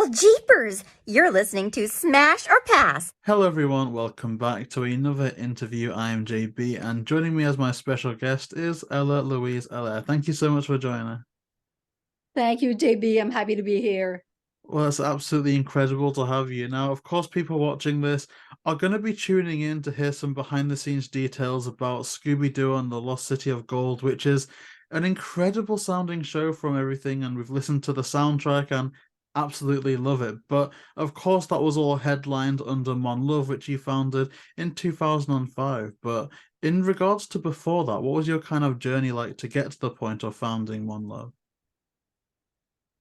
Well, jeepers! You're listening to Smash or Pass. Hello, everyone. Welcome back to another interview. I am JB, and joining me as my special guest is Louise Allaire. Thank you so much for joining. Thank you, JB. I'm happy to be here. Well, it's absolutely incredible to have you. Now, of course, people watching this are going to be tuning in to hear some behind the scenes details about Scooby Doo and the Lost City of Gold, which is an incredible sounding show from everything. And we've listened to the soundtrack and absolutely love it. But of course, that was all headlined under Monlove, which you founded in 2005. But in regards to before that, what was your kind of journey like to get to the point of founding Monlove?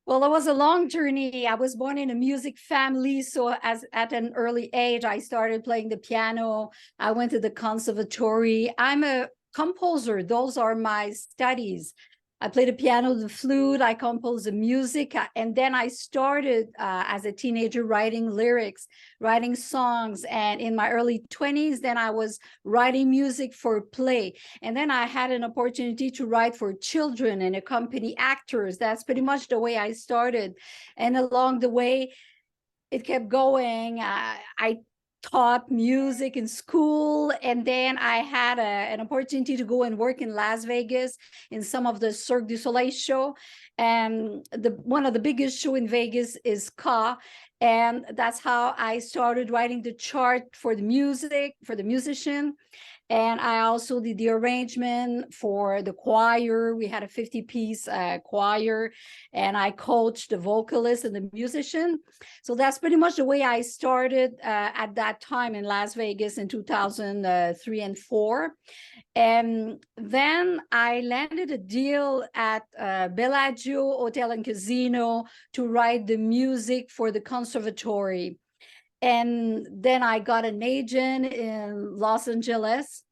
Well, it was a long journey. I was born in a music family, so at an early age, I started playing the piano. I went to the conservatory. I'm a composer. Those are my studies. I played the piano, the flute, I composed the music, and then I started as a teenager writing lyrics, writing songs, and in my early 20s, then I was writing music for play, and then I had an opportunity to write for children and accompany actors. That's pretty much the way I started, and along the way, it kept going. I taught music in school, and then I had an opportunity to go and work in Las Vegas in some of the Cirque du Soleil show, and one of the biggest show in Vegas is Ka, and that's how I started writing the chart for the music, for the musician. And I also did the arrangement for the choir. We had a 50-piece choir, and I coached the vocalist and the musician. So that's pretty much the way I started at that time in Las Vegas in 2003 and 4. And then I landed a deal at Bellagio Hotel and Casino to write the music for the conservatory. And then I got an agent in Los Angeles.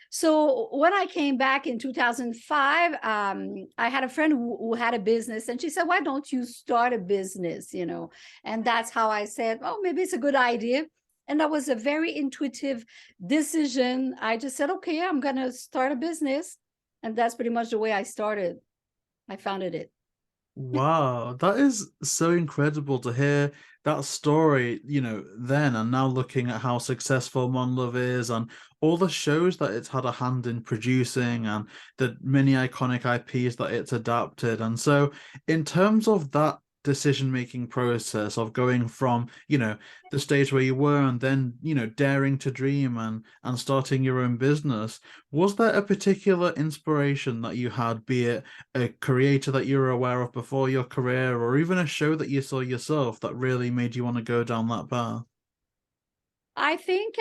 So when I came back in 2005, I had a friend who had a business, and she said, why don't you start a business, you know? And that's how I said, oh, maybe it's a good idea. And that was a very intuitive decision. I just said, okay, I'm going to start a business. And that's pretty much the way I started. I founded it. Wow, that is so incredible to hear that story, then and now looking at how successful Monlove is and all the shows that it's had a hand in producing and the many iconic IPs that it's adapted. And so, in terms of that decision-making process of going from, the stage where you were and then, daring to dream and starting your own business, was there a particular inspiration that you had, be it a creator that you were aware of before your career, or even a show that you saw yourself that really made you want to go down that path? I think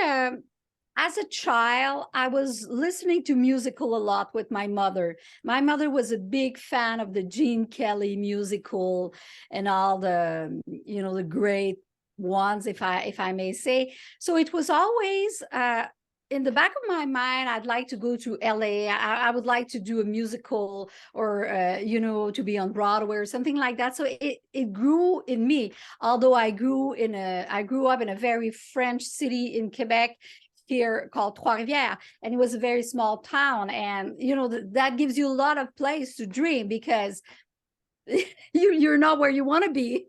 as a child, I was listening to musical a lot with my mother. My mother was a big fan of the Gene Kelly musical and all the, the great ones, if I may say. So it was always in the back of my mind, I'd like to go to LA. I would like to do a musical or, to be on Broadway or something like that. So it grew in me, although I grew up in a very French city in Quebec here called Trois-Rivières, and it was a very small town. And, that gives you a lot of place to dream because you're not where you want to be.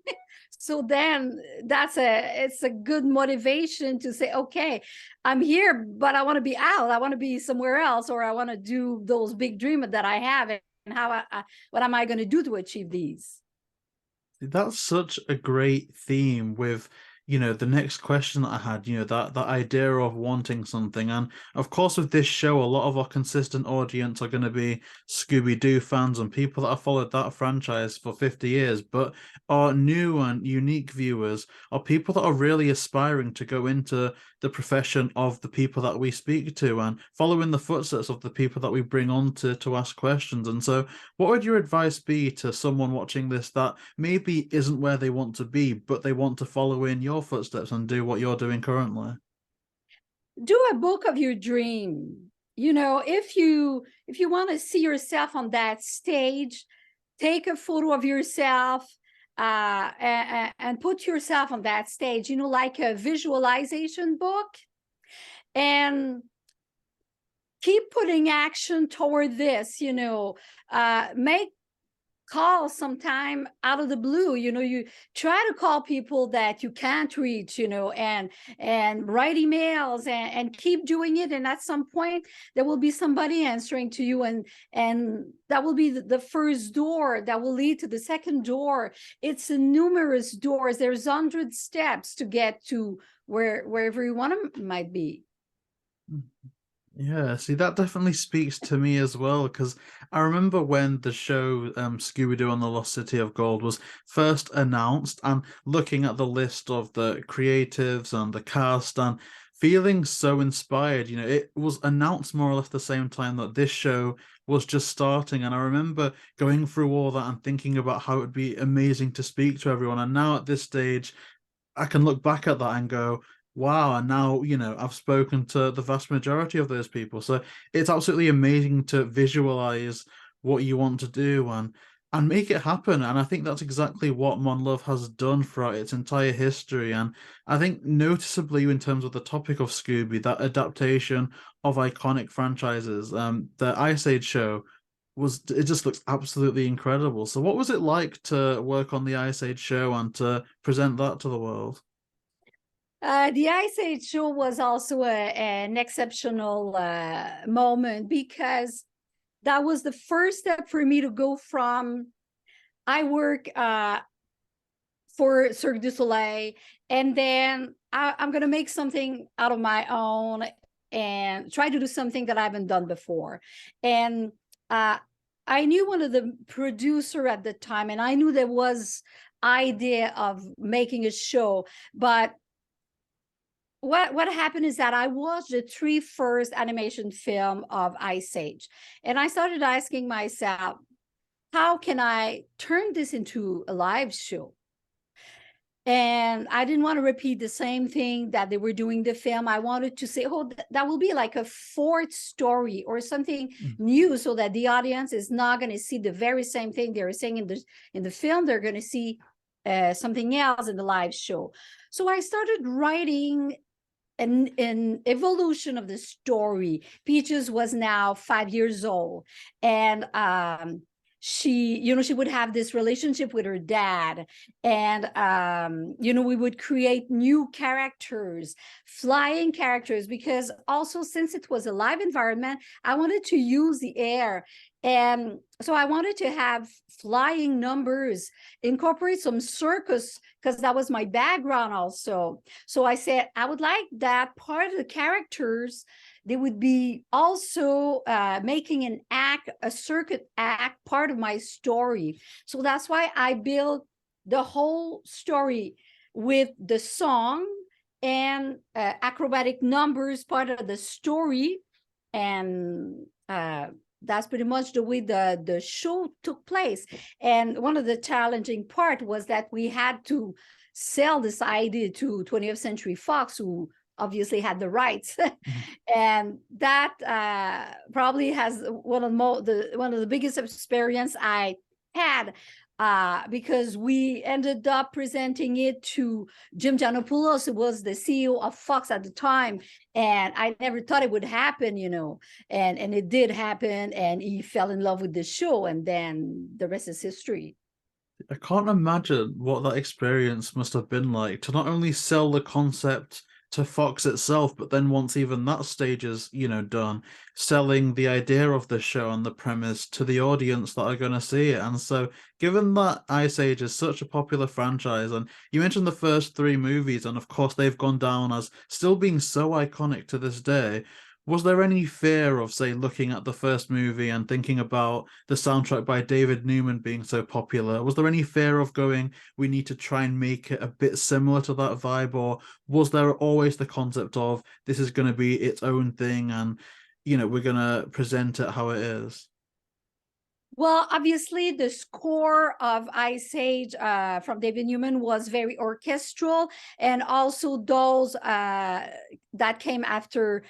So then it's a good motivation to say, okay, I'm here, but I want to be out. I want to be somewhere else, or I want to do those big dreams that I have. And how what am I going to do to achieve these? That's such a great theme with, the next question that I had, that idea of wanting something. And of course, with this show, a lot of our consistent audience are going to be Scooby Doo fans and people that have followed that franchise for 50 years. But our new and unique viewers are people that are really aspiring to go into the profession of the people that we speak to and follow in the footsteps of the people that we bring on to ask questions. And so, what would your advice be to someone watching this that maybe isn't where they want to be, but they want to follow in your footsteps and do what you're doing currently? Do a book of your dream. If you want to see yourself on that stage, take a photo of yourself and put yourself on that stage, like a visualization book, and keep putting action toward this. Make call sometime out of the blue. You try to call people that you can't reach, and write emails and keep doing it. And at some point, there will be somebody answering to you, and that will be the first door that will lead to the second door. It's numerous doors. There's 100 steps to get to wherever you want to might be. Yeah, see, that definitely speaks to me as well, because I remember when the show Scooby Doo and the Lost City of Gold was first announced, and looking at the list of the creatives and the cast and feeling so inspired. It was announced more or less the same time that this show was just starting, and I remember going through all that and thinking about how it would be amazing to speak to everyone. And now at this stage, I can look back at that and go, wow, and now, I've spoken to the vast majority of those people. So it's absolutely amazing to visualize what you want to do and make it happen. And I think that's exactly what Monlove has done throughout its entire history. And I think noticeably in terms of the topic of Scooby, that adaptation of iconic franchises, the Ice Age show it just looks absolutely incredible. So what was it like to work on the Ice Age show and to present that to the world? The Ice Age show was also an exceptional moment, because that was the first step for me to go from, I work for Cirque du Soleil, and then I'm going to make something out of my own and try to do something that I haven't done before. And I knew one of the producer at the time, and I knew there was idea of making a show, but what happened is that I watched the 3 first animation film of Ice Age, and I started asking myself, how can I turn this into a live show? And I didn't want to repeat the same thing that they were doing the film. I wanted to say, oh, that will be like a 4th story or something new, so that the audience is not going to see the very same thing they were saying in the film. They're going to see something else in the live show. So I started writing an evolution of the story. Peaches was now 5 years old, and she would have this relationship with her dad, and we would create new characters, flying characters, because also, since it was a live environment, I wanted to use the air. And so I wanted to have flying numbers, incorporate some circus, because that was my background also. So I said, I would like that part of the characters, they would be also making an act, a circuit act, part of my story. So that's why I built the whole story with the song and acrobatic numbers, part of the story. And that's pretty much the way the show took place. And one of the challenging part was that we had to sell this idea to 20th Century Fox, who obviously had the rights. And that probably has one of the biggest experience I had, because we ended up presenting it to Jim Janopoulos, who was the CEO of Fox at the time. And I never thought it would happen, and it did happen, and he fell in love with the show, and then the rest is history. I can't imagine what that experience must have been like, to not only sell the concept to Fox itself, but then once even that stage is, done, selling the idea of the show and the premise to the audience that are going to see it. And so, given that Ice Age is such a popular franchise, and you mentioned the first 3 movies, and of course they've gone down as still being so iconic to this day, was there any fear of, say, looking at the first movie and thinking about the soundtrack by David Newman being so popular? Was there any fear of going, we need to try and make it a bit similar to that vibe? Or was there always the concept of, this is going to be its own thing, and, we're going to present it how it is? Well, obviously, the score of Ice Age from David Newman was very orchestral, and also those that came after.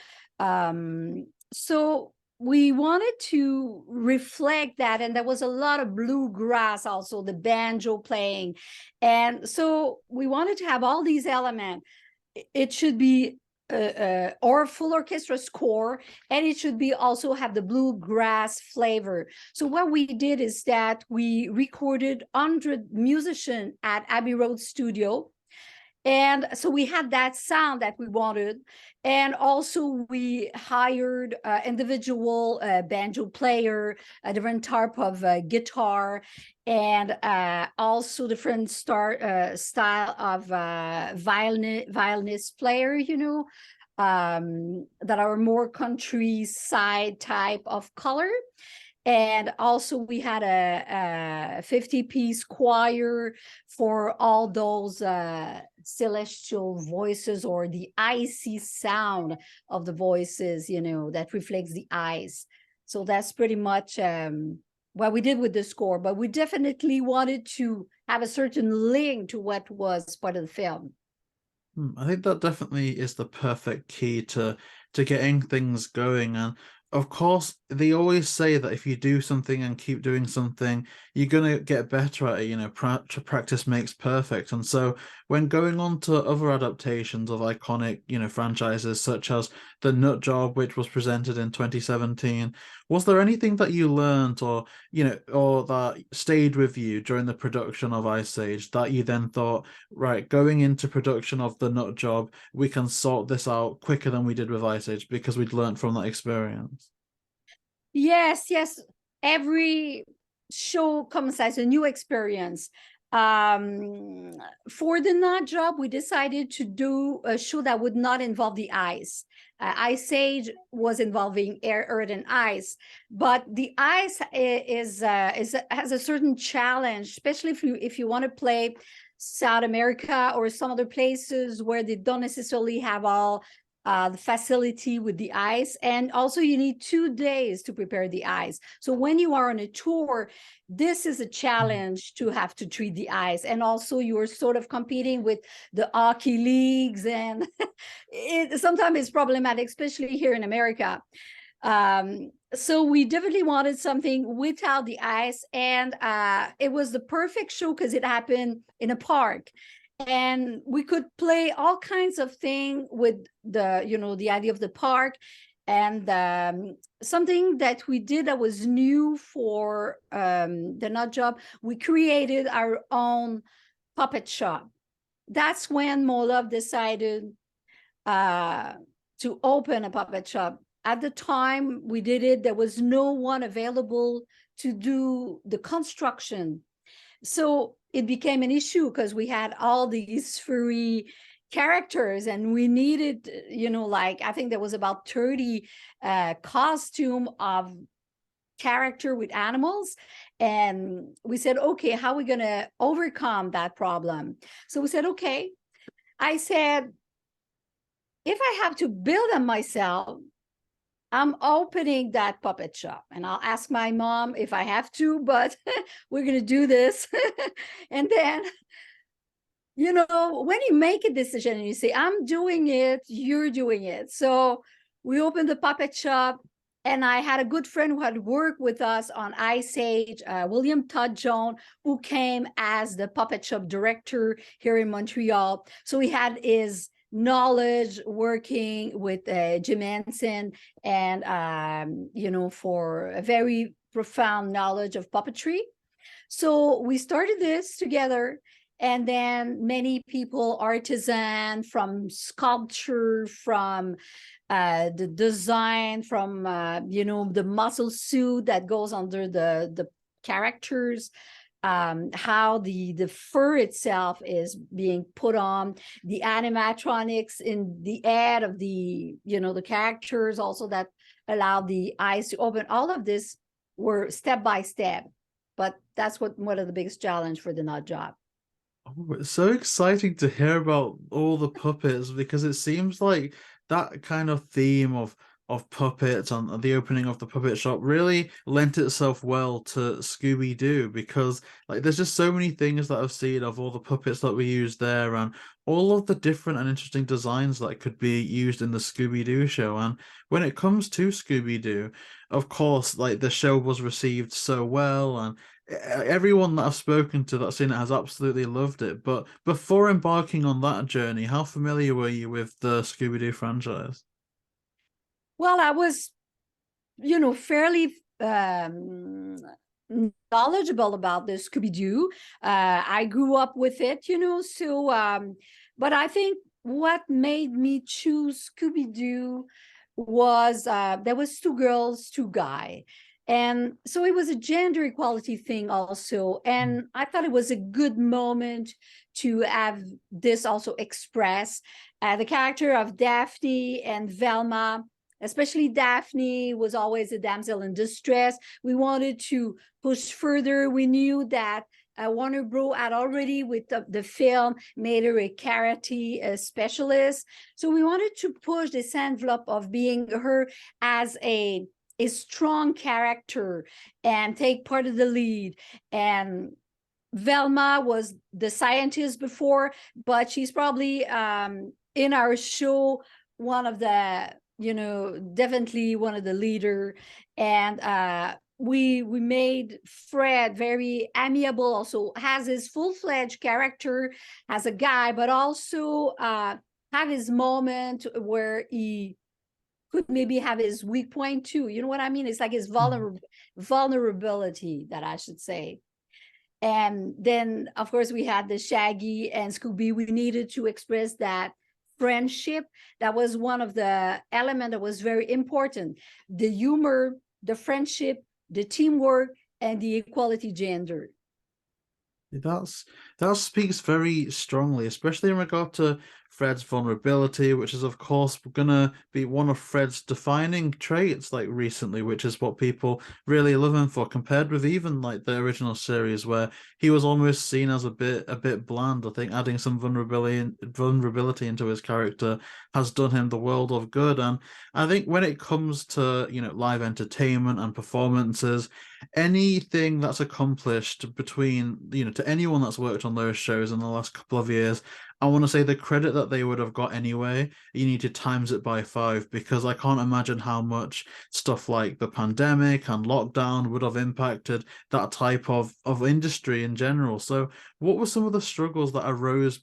So we wanted to reflect that, and there was a lot of bluegrass, also the banjo playing. And so we wanted to have all these elements. It should be or full orchestra score, and it should be also have the bluegrass flavor. So what we did is that we recorded 100 musicians at Abbey Road Studio. And so we had that sound that we wanted. And also we hired individual banjo player, a different type of guitar, and also different style of violinist player, you know, that are more countryside type of color. And also we had a 50-piece choir for all those celestial voices, or the icy sound of the voices, you know, that reflects the ice. So that's pretty much what we did with the score, but we definitely wanted to have a certain link to what was part of the film. I think that definitely is the perfect key to getting things going. And of course, they always say that if you do something and keep doing something, you're going to get better at it. You know, practice makes perfect. And so when going on to other adaptations of iconic, you know, franchises such as The Nut Job, which was presented in 2017, was there anything that you learned, or, you know, or that stayed with you during the production of Ice Age that you then thought, right, going into production of The Nut Job, we can sort this out quicker than we did with Ice Age because we'd learned from that experience? Yes, yes. Every show comes as a new experience. For The Nut Job, we decided to do a show that would not involve the ice. Ice Age was involving air, earth, and ice, but the ice has a certain challenge, especially if you want to play South America or some other places where they don't necessarily have all the facility with the ice. And also you need 2 days to prepare the ice. So when you are on a tour, this is a challenge to have to treat the ice. And also you're sort of competing with the hockey leagues, and sometimes it's problematic, especially here in America. So we definitely wanted something without the ice, and it was the perfect show because it happened in a park. And we could play all kinds of things with the, you know, the idea of the park. And something that we did that was new for The Nut Job, we created our own puppet shop. That's when Monlove decided to open a puppet shop. At the time we did it, there was no one available to do the construction. So it became an issue because we had all these furry characters, and we needed, you know, like, I think there was about 30 costume of character with animals. And we said, okay, how are we going to overcome that problem? So we said, okay, I said, if I have to build them myself, I'm opening that puppet shop, and I'll ask my mom if I have to, but we're going to do this. And then, you know, when you make a decision and you say, I'm doing it, you're doing it. So we opened the puppet shop, and I had a good friend who had worked with us on Ice Age, William Todd Jones, who came as the puppet shop director here in Montreal. So he had his knowledge working with Jim Henson, and you know, for a very profound knowledge of puppetry. So we started this together, and then many people, artisan, from sculpture, from the design, from you know, the muscle suit that goes under the characters, how the fur itself is being put on, the animatronics in the head of the, you know, the characters also that allow the eyes to open. All of this were step by step, but that's what one of the biggest challenge for The Nut Job. Oh, it's so exciting to hear about all the puppets, because it seems like that kind of theme of puppets and the opening of the puppet shop really lent itself well to Scooby Doo, because like there's just so many things that I've seen of all the puppets that we used there, and all of the different and interesting designs that could be used in the Scooby Doo show. And when it comes to Scooby Doo, of course, like the show was received so well, and everyone that I've spoken to that's seen it has absolutely loved it. But before embarking on that journey, how familiar were you with the Scooby Doo franchise? Well, I was, fairly knowledgeable about the Scooby Doo. I grew up with it, so, but I think what made me choose Scooby Doo was there was two girls, two guy. And so it was a gender equality thing also. And I thought it was a good moment to have this also express the character of Daphne and Velma. Especially Daphne was always a damsel in distress. We wanted to push further. We knew that Warner Bros. Had already, with the film, made her a karate specialist. So we wanted to push this envelope of being her as a strong character and take part of the lead. And Velma was the scientist before, but she's probably in our show one of the, definitely one of the leader. And we made Fred very amiable, also has his full-fledged character as a guy, but also have his moment where he could maybe have his weak point too. You know what I mean? It's like his vulnerability, that I should say. And then, of course, we had the Shaggy and Scooby. We needed to express that friendship. That was one of the elements that was very important. The humor, the friendship, the teamwork, and the equality gender. That speaks very strongly, especially in regard to Fred's vulnerability, which is of course gonna be one of Fred's defining traits, like recently, which is what people really love him for, compared with even like the original series where he was almost seen as a bit bland. I think adding some vulnerability into his character has done him the world of good. And I think when it comes to, live entertainment and performances, anything that's accomplished between, to anyone that's worked on those shows in the last couple of years, I want to say the credit that they would have got anyway, you need to times it by 5, because I can't imagine how much stuff like the pandemic and lockdown would have impacted that type of industry in general. So what were some of the struggles that arose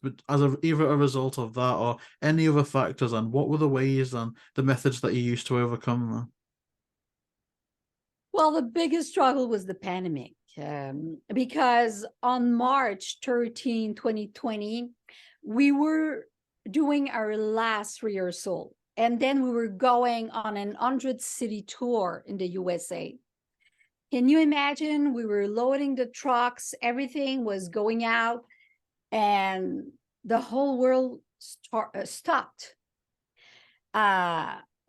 either a result of that or any other factors, and what were the ways and the methods that you used to overcome them? Well, the biggest struggle was the pandemic, because on March 13, 2020, we were doing our last rehearsal, and then we were going on an 100-city tour in the USA. Can you imagine? We were loading the trucks, everything was going out, and the whole world stopped.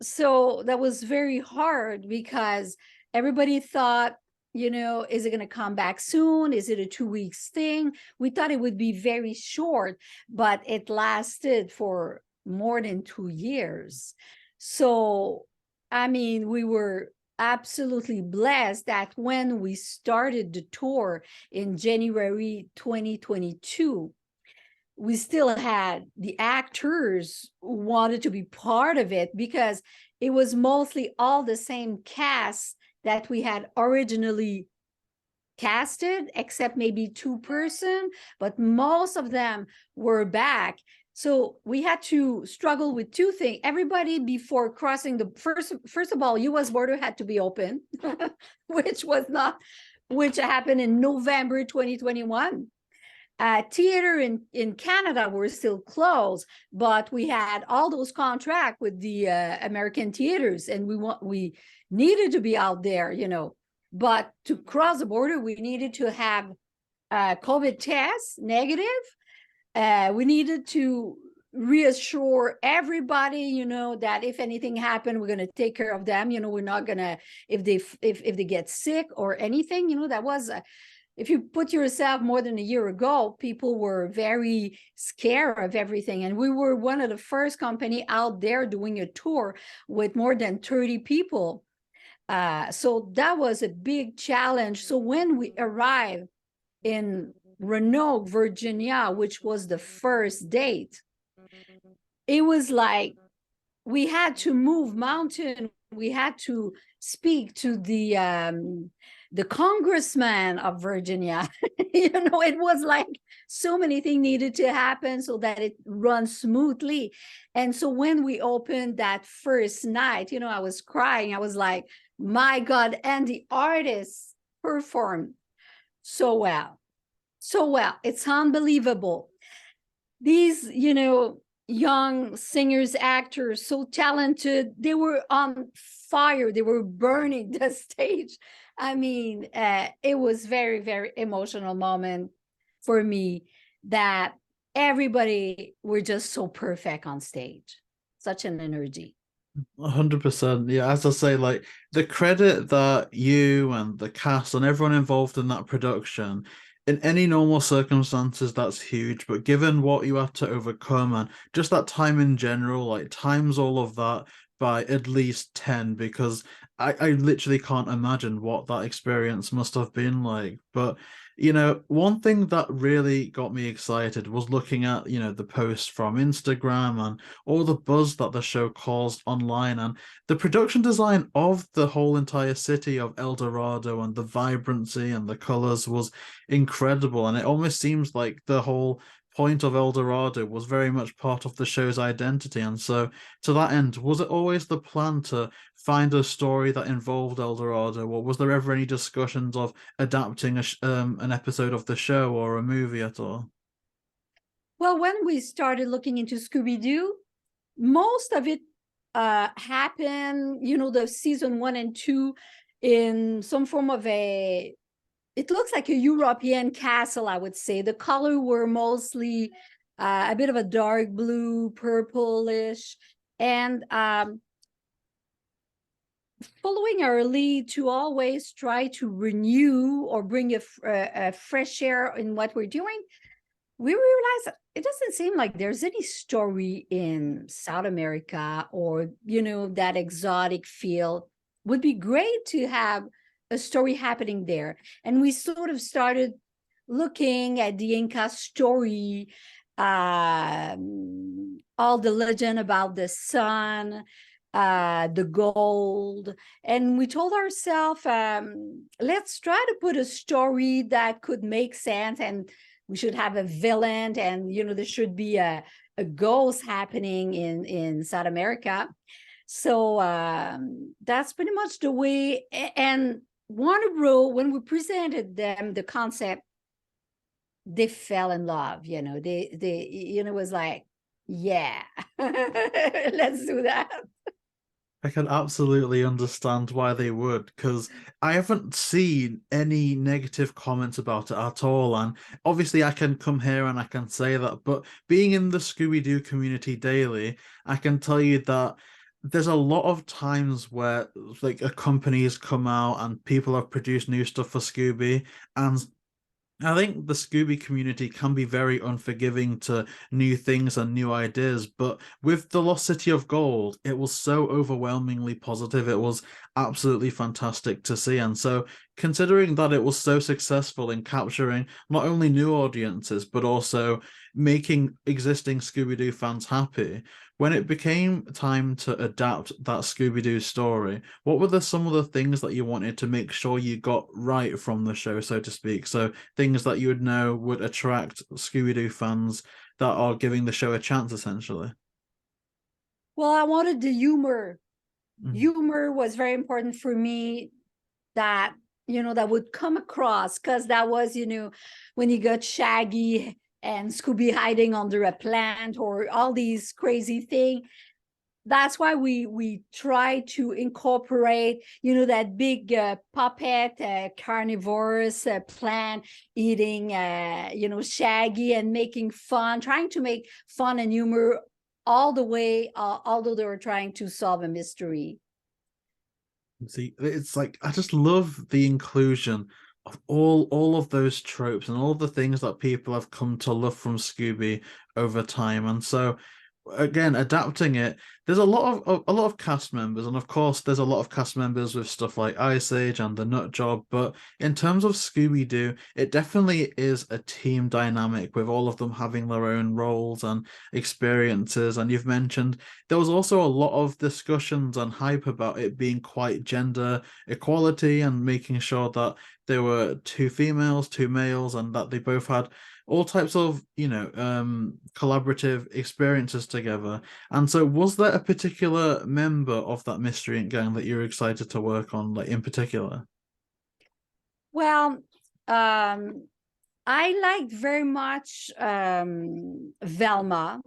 So that was very hard because everybody thought, is it going to come back soon? Is it a 2 weeks thing? We thought it would be very short, but it lasted for more than 2 years. So, I mean, we were absolutely blessed that when we started the tour in January 2022, we still had the actors who wanted to be part of it, because it was mostly all the same cast that we had originally casted, except maybe 2 person, but most of them were back. So we had to struggle with 2 things. Everybody, before crossing the first of all, US border had to be open, which happened in November 2021. Theater in Canada were still closed, but we had all those contracts with the American theaters, and we needed to be out there, But to cross the border, we needed to have COVID tests negative. We needed to reassure everybody, that if anything happened, we're going to take care of them. We're not going to, if they get sick or anything, that was if you put yourself more than a year ago, people were very scared of everything. And we were one of the first company out there doing a tour with more than 30 people. So that was a big challenge. So when we arrived in Roanoke, Virginia, which was the first date, it was like we had to move mountain. We had to speak to the the congressman of Virginia. It was like so many things needed to happen so that it runs smoothly. And so when we opened that first night, I was crying. I was like, my God. And the artists performed so well. So well. It's unbelievable. These, young singers, actors, so talented, they were on fire. They were burning the stage. I mean, it was very, very emotional moment for me that everybody were just so perfect on stage. Such an energy. 100%. Yeah, as I say, like the credit that you and the cast and everyone involved in that production, in any normal circumstances, that's huge. But given what you had to overcome and just that time in general, like times all of that by at least 10, because I literally can't imagine what that experience must have been like. But one thing that really got me excited was looking at, the posts from Instagram and all the buzz that the show caused online, and the production design of the whole entire city of El Dorado and the vibrancy and the colors was incredible. And it almost seems like the whole point of El Dorado was very much part of the show's identity. And so to that end, was it always the plan to find a story that involved El Dorado, or was there ever any discussions of adapting an episode of the show or a movie at all? Well, when we started looking into Scooby Doo, most of it happened, the season 1 and 2 in some form of it looks like a European castle, I would say. The color were mostly a bit of a dark blue, purplish, and following our lead to always try to renew or bring a fresh air in what we're doing, we realized it doesn't seem like there's any story in South America or, that exotic feel. Would be great to have a story happening there. And we sort of started looking at the Inca story, all the legend about the sun, the gold. And we told ourselves, let's try to put a story that could make sense, and we should have a villain, and there should be a ghost happening in South America. So that's pretty much the way. And Warner Bros., when we presented them the concept, they fell in love. They was like, yeah, let's do that. I can absolutely understand why they would, because I haven't seen any negative comments about it at all. And obviously I can come here and I can say that, but being in the Scooby-Doo community daily, I can tell you that there's a lot of times where like a company has come out and people have produced new stuff for Scooby, and I think the Scooby community can be very unforgiving to new things and new ideas, but with The Lost City of Gold, it was so overwhelmingly positive. It was absolutely fantastic to see. And so, considering that it was so successful in capturing not only new audiences, but also making existing Scooby-Doo fans happy, when it became time to adapt that Scooby-Doo story, what were some of the things that you wanted to make sure you got right from the show, so to speak? So things that you would know would attract Scooby-Doo fans that are giving the show a chance, essentially. Well, I wanted the humor. Mm. Humor was very important for me, that, that would come across, because that was, when you got Shaggy and Scooby hiding under a plant or all these crazy things. That's why we try to incorporate, that big puppet, carnivorous plant eating, Shaggy, and making fun, trying to make fun and humor all the way, although they were trying to solve a mystery. See, it's like I just love the inclusion of all of those tropes and all the things that people have come to love from Scooby over time. And so again, adapting it, there's a lot of cast members, and of course there's a lot of cast members with stuff like Ice Age and The Nut Job, but in terms of Scooby Doo, it definitely is a team dynamic with all of them having their own roles and experiences. And you've mentioned there was also a lot of discussions and hype about it being quite gender equality and making sure that there were two females, two males, and that they both had all types of, collaborative experiences together. And so was there a particular member of that Mystery Inc. gang that you're excited to work on, like in particular? Well, I liked very much Velma,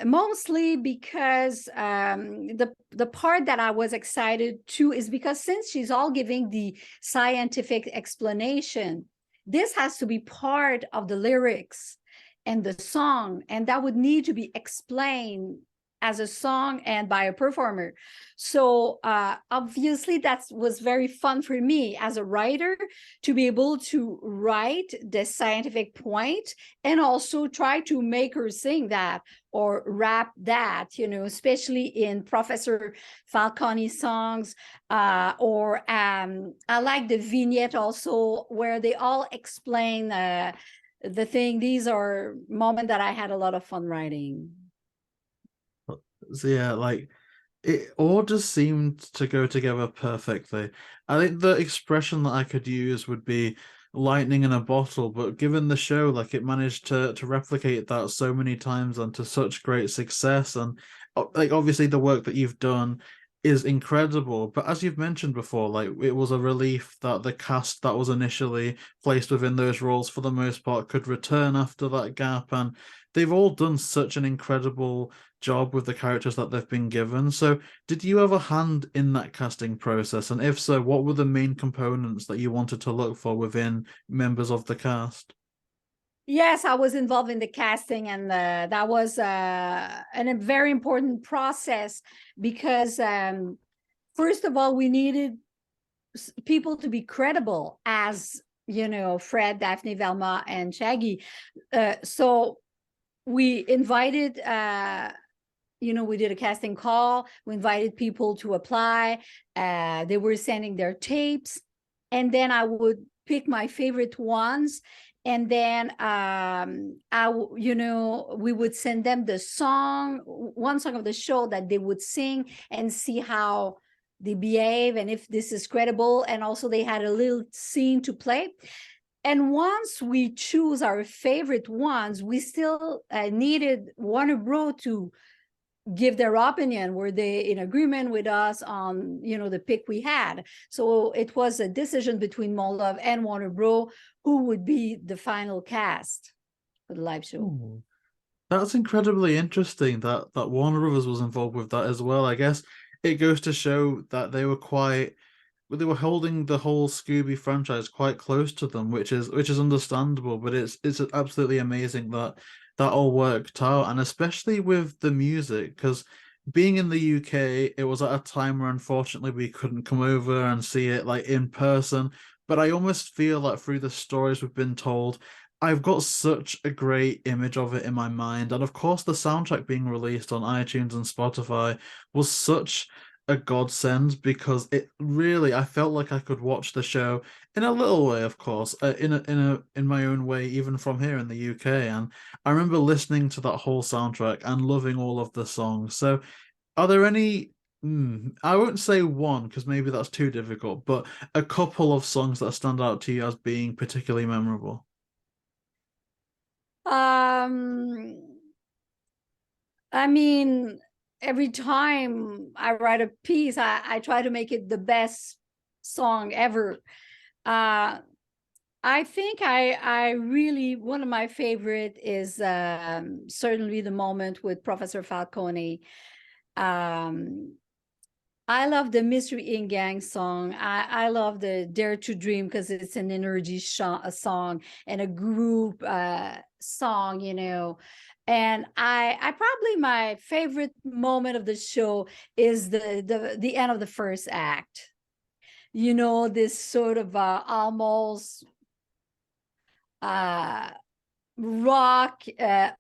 mostly because the part that I was excited to is because since she's all giving the scientific explanation, this has to be part of the lyrics and the song, and that would need to be explained as a song and by a performer. So obviously that was very fun for me as a writer to be able to write the scientific point and also try to make her sing that or rap that, especially in Professor Falcone's songs. Or I like the vignette also where they all explain the thing. These are moments that I had a lot of fun writing. So yeah, like it all just seemed to go together perfectly. I think the expression that I could use would be lightning in a bottle, but given the show, like it managed to replicate that so many times and to such great success. And like obviously the work that you've done is incredible. But as you've mentioned before, like it was a relief that the cast that was initially placed within those roles for the most part could return after that gap. And they've all done such an incredible job with the characters that they've been given. So did you have a hand in that casting process? And if so, what were the main components that you wanted to look for within members of the cast? Yes, I was involved in the casting, and that was a very important process because, first of all, we needed people to be credible as, Fred, Daphne, Velma, and Shaggy. So we invited, we did a casting call. We invited people to apply. They were sending their tapes, and then I would pick my favorite ones. And then we would send them the song, one song of the show that they would sing and see how they behave and if this is credible. And also they had a little scene to play. And once we choose our favorite ones, we still needed Warner Bros. To give their opinion. Were they in agreement with us on, the pick we had? So it was a decision between Monlove and Warner Bros. Who would be the final cast for the live show. Ooh. That's incredibly interesting that Warner Brothers was involved with that as well. I guess it goes to show that they were holding the whole Scooby franchise quite close to them, which is understandable, but it's absolutely amazing that that all worked out, and especially with the music, because being in the UK, it was at a time where unfortunately we couldn't come over and see it like in person. But I almost feel like through the stories we've been told, I've got such a great image of it in my mind. And of course, the soundtrack being released on iTunes and Spotify was such a godsend because it really, I felt like I could watch the show in a little way, of course, in my own way, even from here in the UK. And I remember listening to that whole soundtrack and loving all of the songs. So, are there any? I won't say one because maybe that's too difficult, but a couple of songs that stand out to you as being particularly memorable. I mean, every time I write a piece, I try to make it the best song ever. I think I really, one of my favorite is certainly the moment with Professor Falcone. I love the Mystery Inc. Gang song. I love the Dare to Dream because it's an energy song and a group song, And I probably my favorite moment of the show is the end of the first act. This sort of almost rock,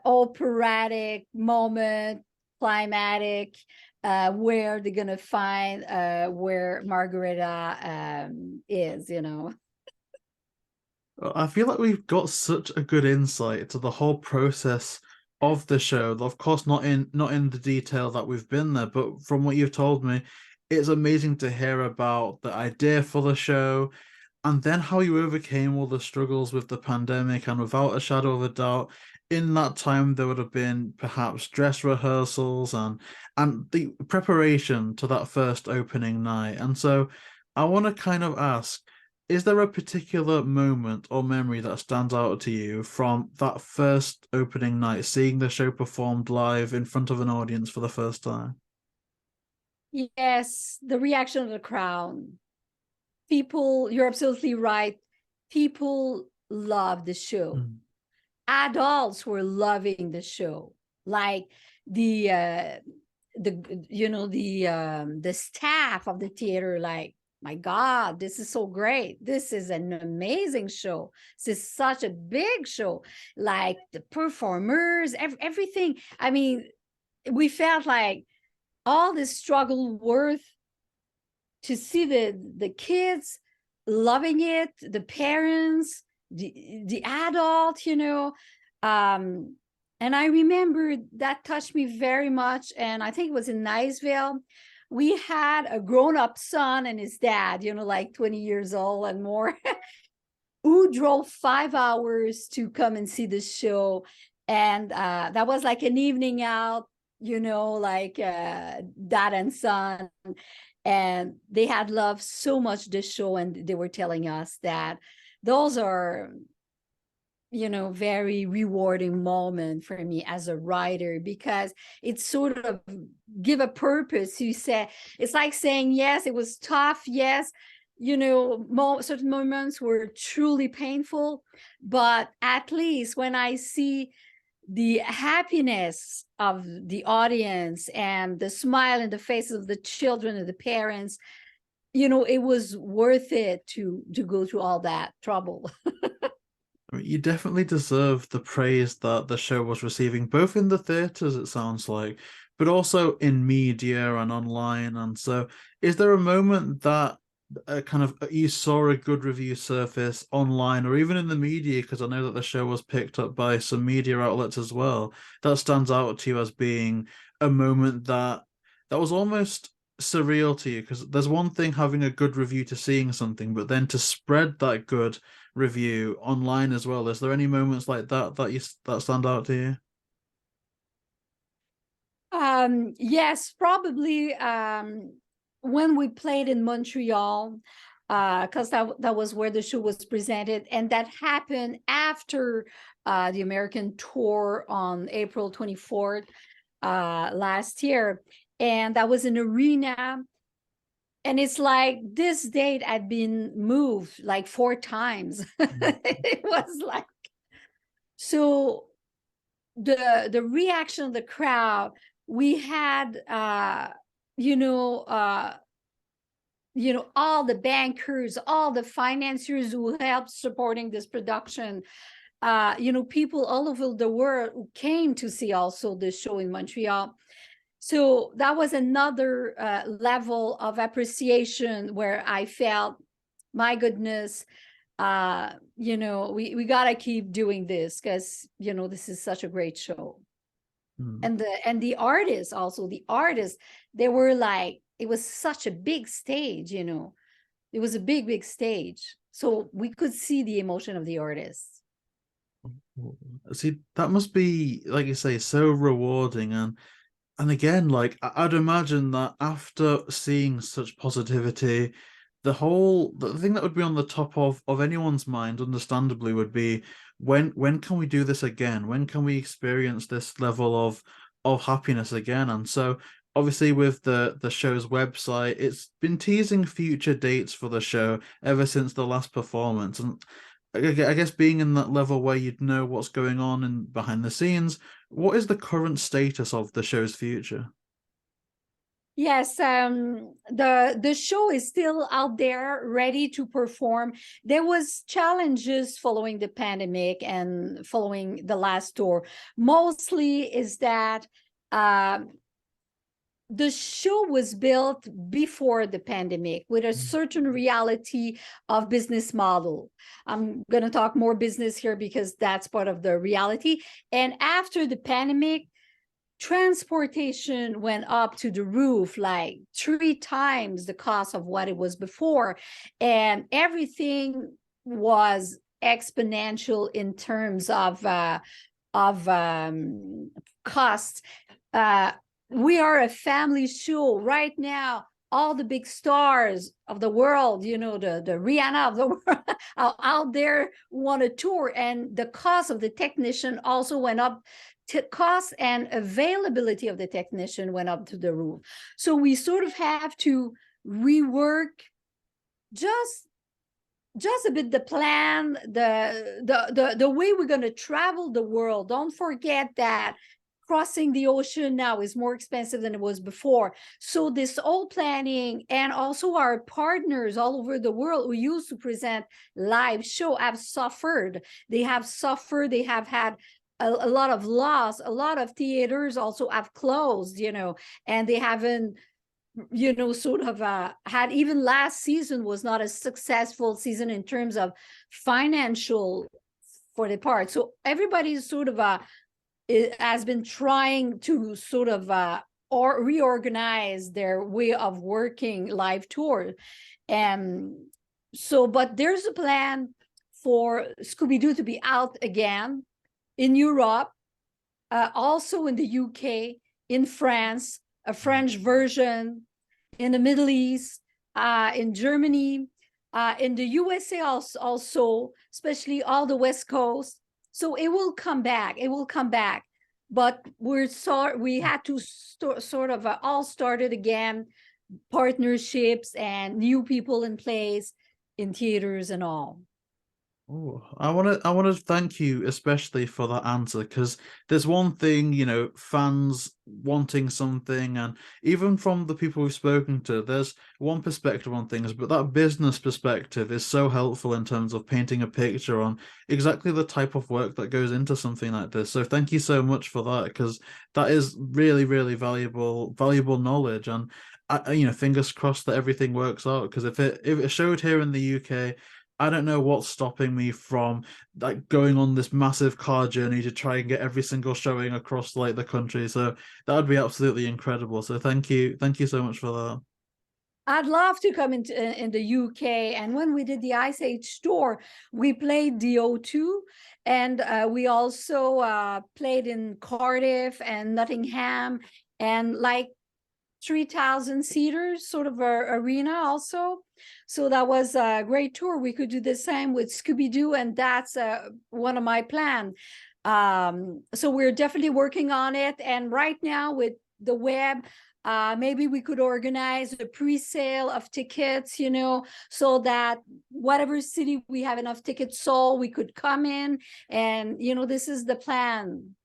operatic moment, climatic, where they're gonna find where Margareta is, you know. I feel like we've got such a good insight to the whole process of the show. Of course, not in the detail that we've been there, but from what you've told me, it's amazing to hear about the idea for the show, and then how you overcame all the struggles with the pandemic. And without a shadow of a doubt, in that time there would have been perhaps dress rehearsals and the preparation to that first opening night. And so I want to kind of ask, is there a particular moment or memory that stands out to you from that first opening night, seeing the show performed live in front of an audience for the first time? Yes, the reaction of the crowd. People, you're absolutely right. People love the show. Mm. Adults were loving the show. Like the staff of the theater, like, my God, this is so great. This is an amazing show. This is such a big show. Like the performers, everything. I mean, we felt like all this struggle worth to see the kids loving it, the parents, the adult, you know. And I remember that touched me very much. And I think it was in Niceville. We had a grown-up son and his dad, you know, like 20 years old and more, who drove 5 hours to come and see the show. And that was like an evening out, you know, like dad and son. And they had loved so much this show, and they were telling us that those are, you know, very rewarding moment for me as a writer, because it sort of give a purpose. You say, it's like saying, yes, it was tough. Yes, you know, certain moments were truly painful, but at least when I see the happiness of the audience and the smile in the faces of the children and the parents, you know, it was worth it to go through all that trouble. I mean, you definitely deserve the praise that the show was receiving, both in the theaters, it sounds like, but also in media and online. And so, is there a moment that kind of you saw a good review surface online or even in the media, because I know that the show was picked up by some media outlets as well, that stands out to you as being a moment that was almost surreal to you? Because there's one thing having a good review to seeing something, but then to spread that good review online as well. Is there any moments like that that stand out to you? Yes, probably when we played in Montreal, because that was where the show was presented, and that happened after the American tour on April 24th last year. And that was an arena. And it's like this date had been moved like 4 times. It was like, so the reaction of the crowd, we had all the bankers, all the financiers who helped supporting this production, people all over the world who came to see also the show in Montreal. So that was another level of appreciation where I felt, my goodness, we got to keep doing this, because, this is such a great show. And the artists also, they were like, it was such a big stage, it was a big stage. So we could see the emotion of the artists. See, that must be, like you say, so rewarding. And again, like I'd imagine that after seeing such positivity, the thing that would be on the top of anyone's mind, understandably, would be when can we do this again? When can we experience this level of happiness again? And so obviously with the show's website, it's been teasing future dates for the show ever since the last performance. And I guess being in that level where you'd know what's going on and behind the scenes, what is the current status of the show's future? Yes, the show is still out there, ready to perform. There was challenges following the pandemic and following the last tour. Mostly is that the show was built before the pandemic with a certain reality of business model. I'm going to talk more business here because that's part of the reality. And after the pandemic, transportation went up to the roof, like 3 times the cost of what it was before, and everything was exponential in terms of costs. We are a family show right now. All the big stars of the world, you know, the Rihanna of the world are out there, want a tour, and the cost of the technician also went up. Cost and availability of the technician went up to the roof. So we sort of have to rework just a bit the plan, the way we're going to travel the world. Don't forget that crossing the ocean now is more expensive than it was before. So this whole planning, and also our partners all over the world who used to present live show have suffered. They have suffered. They have had a lot of loss. A lot of theaters also have closed, you know, and they haven't, you know, sort of had, even last season was not a successful season in terms of financial for the part. So everybody's sort of has been trying to sort of or reorganize their way of working live tour. And so, but there's a plan for Scooby Doo to be out again in Europe, also in the UK, in France, a French version, in the Middle East, in Germany, in the USA also, especially all the West Coast. So it will come back. It will come back. But we had to sort of all started again, partnerships and new people in place in theaters and all. Oh, I want to thank you especially for that answer, because there's one thing, you know, fans wanting something, and even from the people we've spoken to, there's one perspective on things, but that business perspective is so helpful in terms of painting a picture on exactly the type of work that goes into something like this. So thank you so much for that, because that is really, really valuable knowledge. And you know, fingers crossed that everything works out, because if it showed here in the UK, I don't know what's stopping me from like going on this massive car journey to try and get every single showing across like the country. So that would be absolutely incredible. So thank you so much for that. I'd love to come in the UK. And when we did the Ice Age tour, we played the O2, and we also played in Cardiff and Nottingham, and like 3,000 seaters sort of arena also. So that was a great tour. We could do the same with Scooby Doo, and that's one of my plans. So we're definitely working on it. And right now with the web, maybe we could organize a pre-sale of tickets, you know, so that whatever city we have enough tickets sold, we could come in. And, you know, this is the plan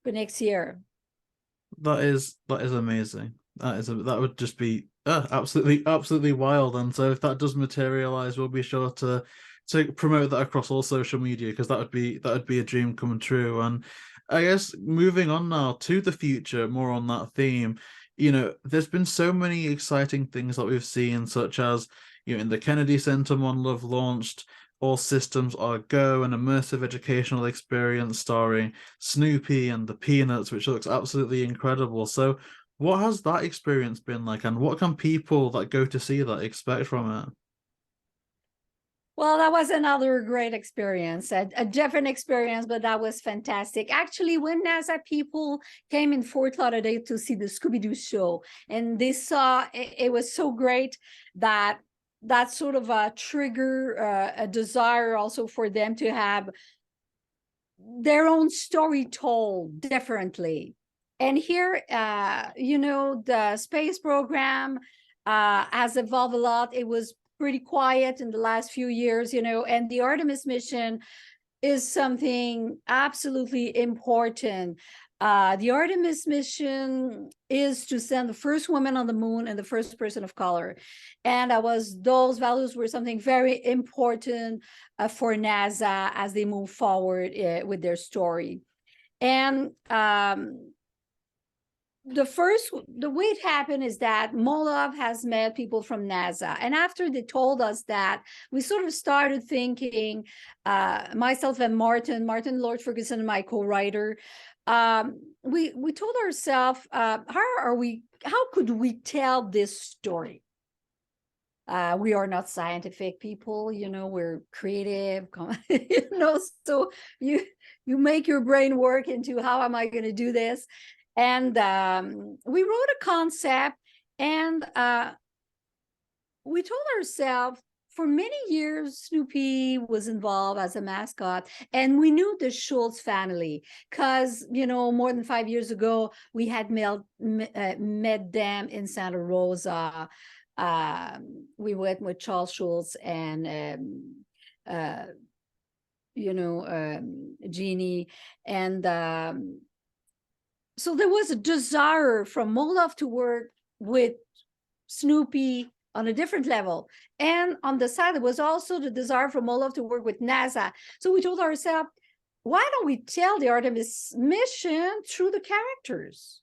for next year. That is amazing. That would just be absolutely wild. And so if that does materialize, we'll be sure to promote that across all social media, because that would be a dream coming true. And I guess moving on now to the future, more on that theme, you know, there's been so many exciting things that we've seen, such as, you know, in the Kennedy Center, Monlove launched All Systems Are Go, an immersive educational experience starring Snoopy and the Peanuts, which looks absolutely incredible. So what has that experience been like, and what can people that go to see that expect from it? Well, that was another great experience, a different experience, but that was fantastic. Actually, when NASA people came in Fort Lauderdale to see the Scooby Doo show, and they saw it was so great that sort of a trigger, a desire also for them to have their own story told differently. And here, you know, the space program has evolved a lot. It was pretty quiet in the last few years, you know, and the Artemis mission is something absolutely important. The Artemis mission is to send the first woman on the moon and the first person of color. And those values were something very important for NASA as they move forward with their story. And the way it happened is that Monlove has met people from NASA. And after they told us that, we sort of started thinking, myself and Martin Lord Ferguson, and my co-writer, we told ourselves, how could we tell this story? We are not scientific people, we're creative, so you make your brain work into how am I going to do this? And we wrote a concept, and we told ourselves, for many years, Snoopy was involved as a mascot, and we knew the Schultz family because, more than 5 years ago, we had met them in Santa Rosa. We went with Charles Schultz and, Jeannie. And so there was a desire from Monlove to work with Snoopy on a different level. And on the side, there was also the desire from Monlove to work with NASA. So we told ourselves, why don't we tell the Artemis mission through the characters?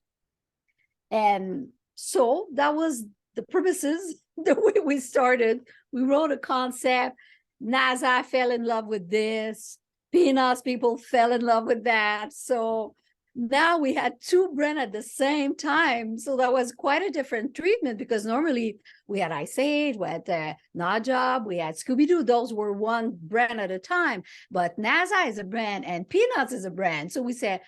And so that was the purposes, the way we started. We wrote a concept. NASA fell in love with this. Peanuts people fell in love with that. So now we had two brands at the same time. So that was quite a different treatment, because normally we had Ice Age, we had Najab, we had Scooby Doo. Those were one brand at a time. But NASA is a brand and Peanuts is a brand. So we said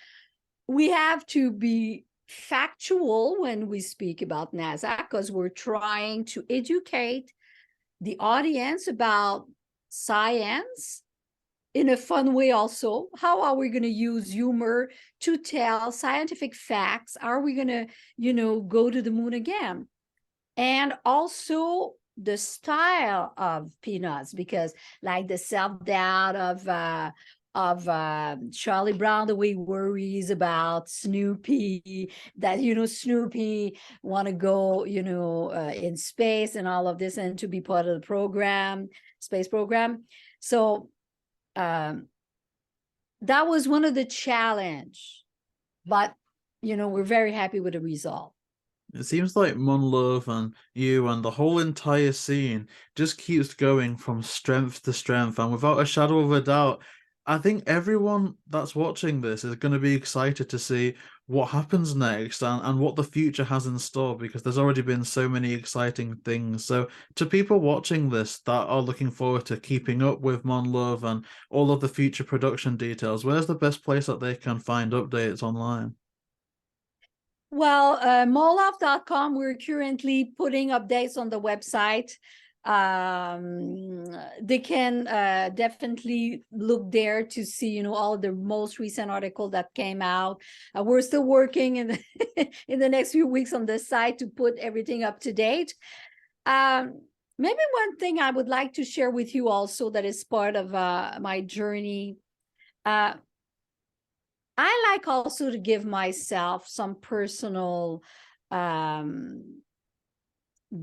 we have to be factual when we speak about NASA, because we're trying to educate the audience about science in a fun way also. How are we going to use humor to tell scientific facts? Are we going to, go to the moon again? And also the style of Peanuts, because like the self-doubt of Charlie Brown, the way he worries about Snoopy, that, Snoopy want to go, in space and all of this, and to be part of the program, space program. So that was one of the challenge, but we're very happy with the result. It seems like Monlove and you and the whole entire scene just keeps going from strength to strength, and without a shadow of a doubt, I think everyone that's watching this is going to be excited to see what happens next and what the future has in store, because there's already been so many exciting things. So to people watching this that are looking forward to keeping up with Monlove and all of the future production details, where's the best place that they can find updates online? Well, monlove.com, we're currently putting updates on the website. They can definitely look there to see, all the most recent article that came out. We're still working in in the next few weeks on the site to put everything up to date. Maybe one thing I would like to share with you also that is part of my journey. I like also to give myself some personal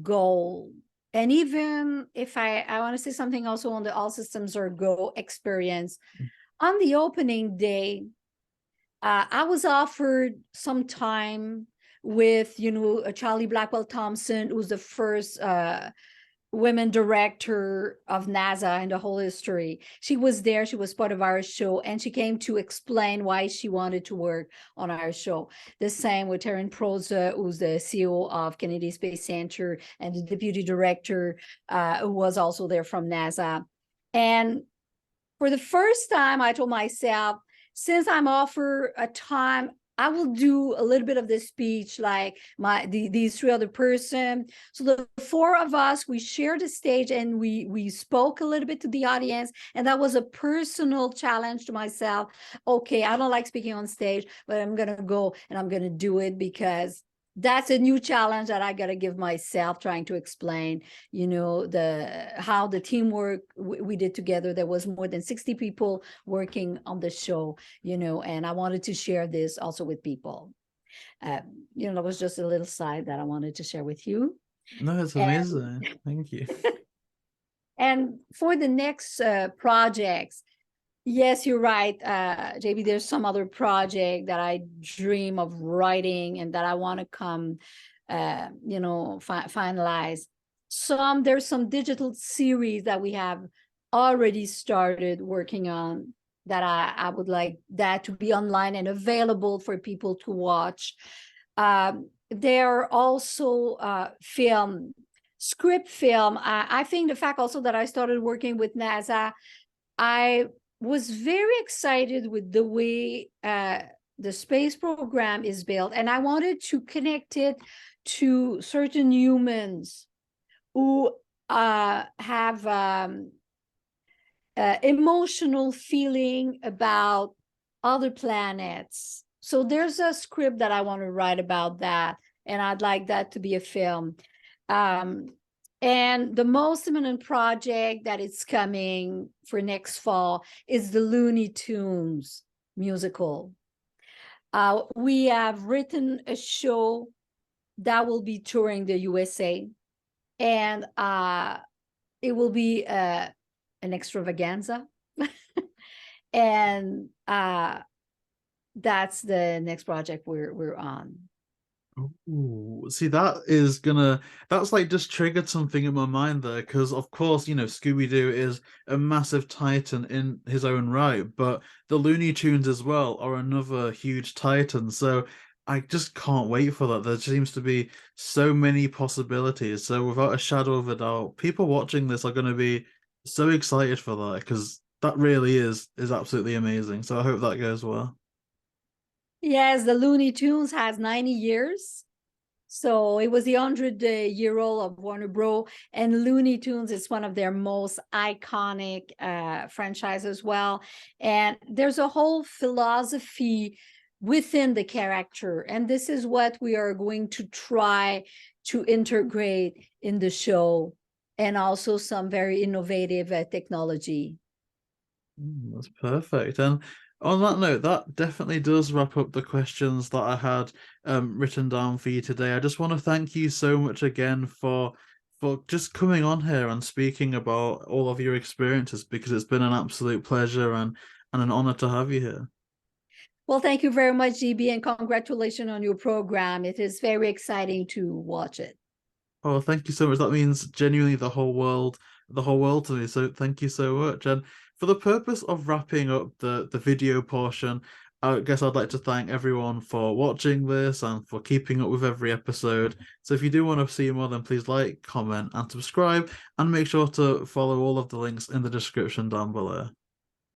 goal. And even if I want to say something also on the All Systems Are Go experience, on the opening day, I was offered some time with, Charlie Blackwell Thompson, who's the first women director of NASA in the whole history. She was there, she was part of our show, and she came to explain why she wanted to work on our show. The same with Taryn Proza, who's the CEO of Kennedy Space Center and the deputy director, who was also there from NASA. And for the first time, I told myself, since I'm offered a time, I will do a little bit of the speech like these three other person. So the four of us, we shared the stage and we spoke a little bit to the audience. And that was a personal challenge to myself. Okay, I don't like speaking on stage, but I'm going to go and I'm going to do it because that's a new challenge that I got to give myself, trying to explain, how the teamwork we did together. There was more than 60 people working on the show, and I wanted to share this also with people. That was just a little side that I wanted to share with you. No, it's amazing. Thank you. And for the next projects, yes, you're right, JayBee. There's some other project that I dream of writing and that I want to come, finalize. There's some digital series that we have already started working on that I would like that to be online and available for people to watch. There are also script film. I think the fact also that I started working with NASA, I was very excited with the way the space program is built, and I wanted to connect it to certain humans who have emotional feeling about other planets. So there's a script that I want to write about that, and I'd like that to be a film. And the most imminent project that is coming for next fall is the Looney Tunes musical. We have written a show that will be touring the USA, and it will be an extravaganza. And that's the next project we're on. Ooh, see, that's like just triggered something in my mind there, because of course, Scooby Doo is a massive titan in his own right, but the Looney Tunes as well are another huge titan. So I just can't wait for that. There seems to be so many possibilities. So without a shadow of a doubt, people watching this are going to be so excited for that, because that really is absolutely amazing. So I hope that goes well. Yes, the Looney Tunes has 90 years. So it was the 100-year-old of Warner Bros. And Looney Tunes is one of their most iconic franchise as well. And there's a whole philosophy within the character. And this is what we are going to try to integrate in the show, and also some very innovative technology. That's perfect. And on that note, that definitely does wrap up the questions that I had written down for you today. I just want to thank you so much again for just coming on here and speaking about all of your experiences, because it's been an absolute pleasure and an honor to have you here. Well, thank you very much, JayBee, and congratulations on your program. It is very exciting to watch it. Oh, thank you so much. That means genuinely the whole world to me. So thank you so much. And for the purpose of wrapping up the video portion, I guess I'd like to thank everyone for watching this and for keeping up with every episode. So if you do want to see more, then please like, comment, and subscribe, and make sure to follow all of the links in the description down below.